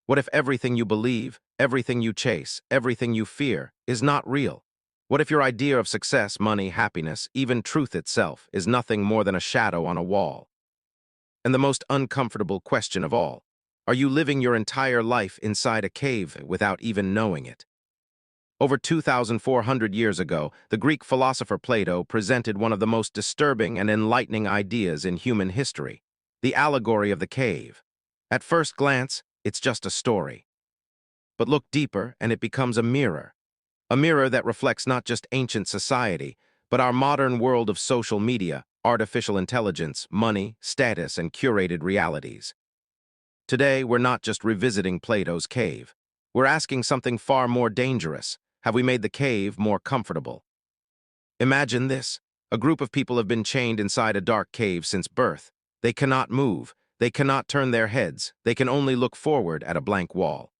What if everything you believe, everything you chase, everything you fear is not real? What if your idea of success, money, happiness, even truth itself is nothing more than a shadow on a wall? And the most uncomfortable question of all, are you living your entire life inside a cave without even knowing it? Over 2,400 years ago, the Greek philosopher Plato presented one of the most disturbing and enlightening ideas in human history, the allegory of the cave. At first glance, it's just a story. But look deeper and it becomes a mirror that reflects not just ancient society, but our modern world of social media, artificial intelligence, money, status, and curated realities. Today, we're not just revisiting Plato's cave. We're asking something far more dangerous. Have we made the cave more comfortable? Imagine this. A group of people have been chained inside a dark cave since birth. They cannot move. They cannot turn their heads. They can only look forward at a blank wall.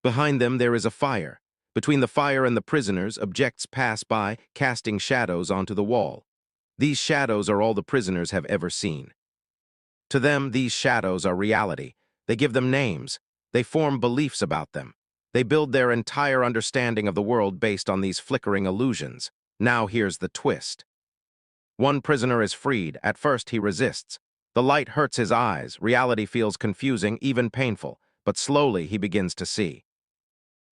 Behind them, there is a fire. Between the fire and the prisoners, objects pass by, casting shadows onto the wall. These shadows are all the prisoners have ever seen. To them, these shadows are reality. They give them names. They form beliefs about them. They build their entire understanding of the world based on these flickering illusions. Now here's the twist. One prisoner is freed. At first he resists. The light hurts his eyes. Reality feels confusing, even painful. But slowly he begins to see.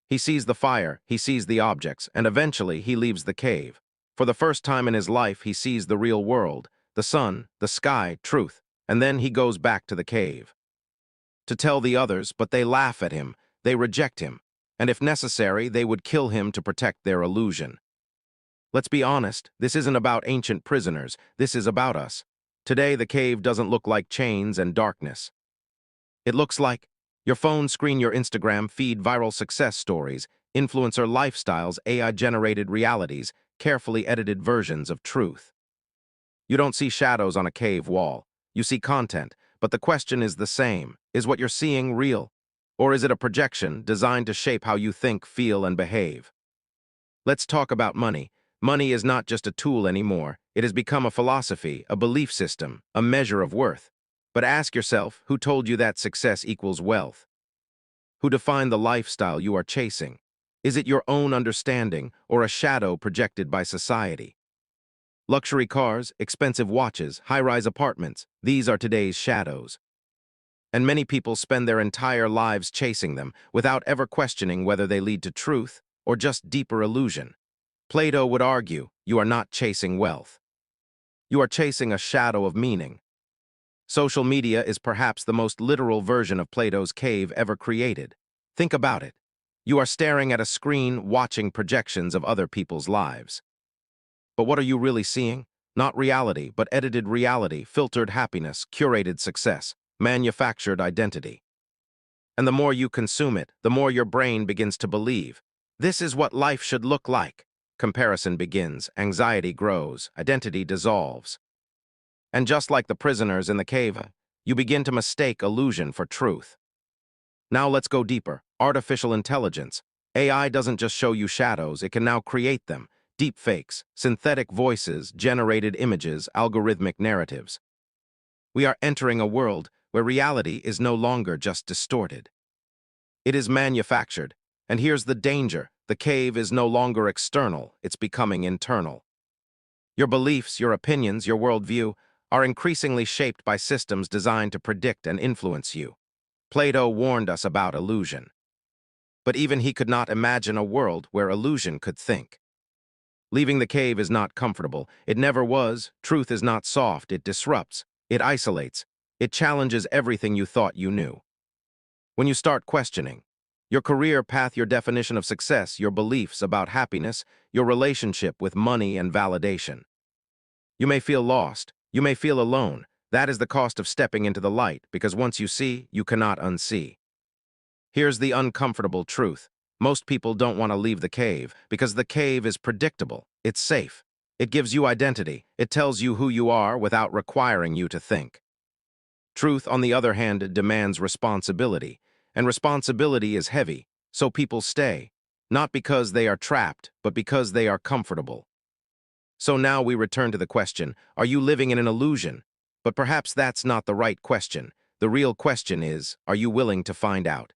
He sees the fire, he sees the objects, and eventually he leaves the cave. For the first time in his life, he sees the real world, the sun, the sky, truth, and then he goes back to the cave. To tell the others, but they laugh at him, they reject him, and if necessary, they would kill him to protect their illusion. Let's be honest, this isn't about ancient prisoners, this is about us. Today, the cave doesn't look like chains and darkness. It looks like your phone screen, your Instagram feed, viral success stories, influencer lifestyles, AI-generated realities, carefully edited versions of truth. You don't see shadows on a cave wall. You see content, but the question is the same. Is what you're seeing real? Or is it a projection designed to shape how you think, feel, and behave? Let's talk about money. Money is not just a tool anymore. It has become a philosophy, a belief system, a measure of worth. But ask yourself, who told you that success equals wealth? Who defined the lifestyle you are chasing? Is it your own understanding or a shadow projected by society? Luxury cars, expensive watches, high-rise apartments, these are today's shadows. And many people spend their entire lives chasing them without ever questioning whether they lead to truth or just deeper illusion. Plato would argue, you are not chasing wealth. You are chasing a shadow of meaning. Social media is perhaps the most literal version of Plato's cave ever created. Think about it. You are staring at a screen, watching projections of other people's lives. But what are you really seeing? Not reality, but edited reality, filtered happiness, curated success, manufactured identity. And the more you consume it, the more your brain begins to believe. This is what life should look like. Comparison begins, anxiety grows, identity dissolves. And just like the prisoners in the cave, you begin to mistake illusion for truth. Now let's go deeper. Artificial intelligence. AI doesn't just show you shadows, it can now create them. Deepfakes, synthetic voices, generated images, algorithmic narratives. We are entering a world where reality is no longer just distorted. It is manufactured. And here's the danger. The cave is no longer external, it's becoming internal. Your beliefs, your opinions, your worldview are increasingly shaped by systems designed to predict and influence you. Plato warned us about illusion. But even he could not imagine a world where illusion could think. Leaving the cave is not comfortable. It never was. Truth is not soft. It disrupts. It isolates. It challenges everything you thought you knew. When you start questioning your career path, your definition of success, your beliefs about happiness, your relationship with money and validation, you may feel lost. You may feel alone. That is the cost of stepping into the light, because once you see, you cannot unsee. Here's the uncomfortable truth. Most people don't want to leave the cave because the cave is predictable. It's safe. It gives you identity. It tells you who you are without requiring you to think. Truth, on the other hand, demands responsibility, and responsibility is heavy, so people stay, not because they are trapped, but because they are comfortable. So now we return to the question, are you living in an illusion? But perhaps that's not the right question. The real question is, are you willing to find out?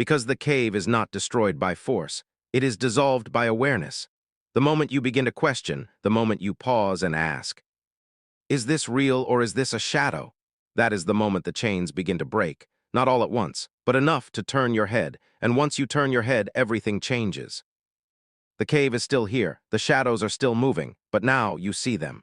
Because the cave is not destroyed by force. It is dissolved by awareness. The moment you begin to question, the moment you pause and ask, is this real or is this a shadow? That is the moment the chains begin to break, not all at once, but enough to turn your head, and once you turn your head, everything changes. The cave is still here, the shadows are still moving, but now you see them.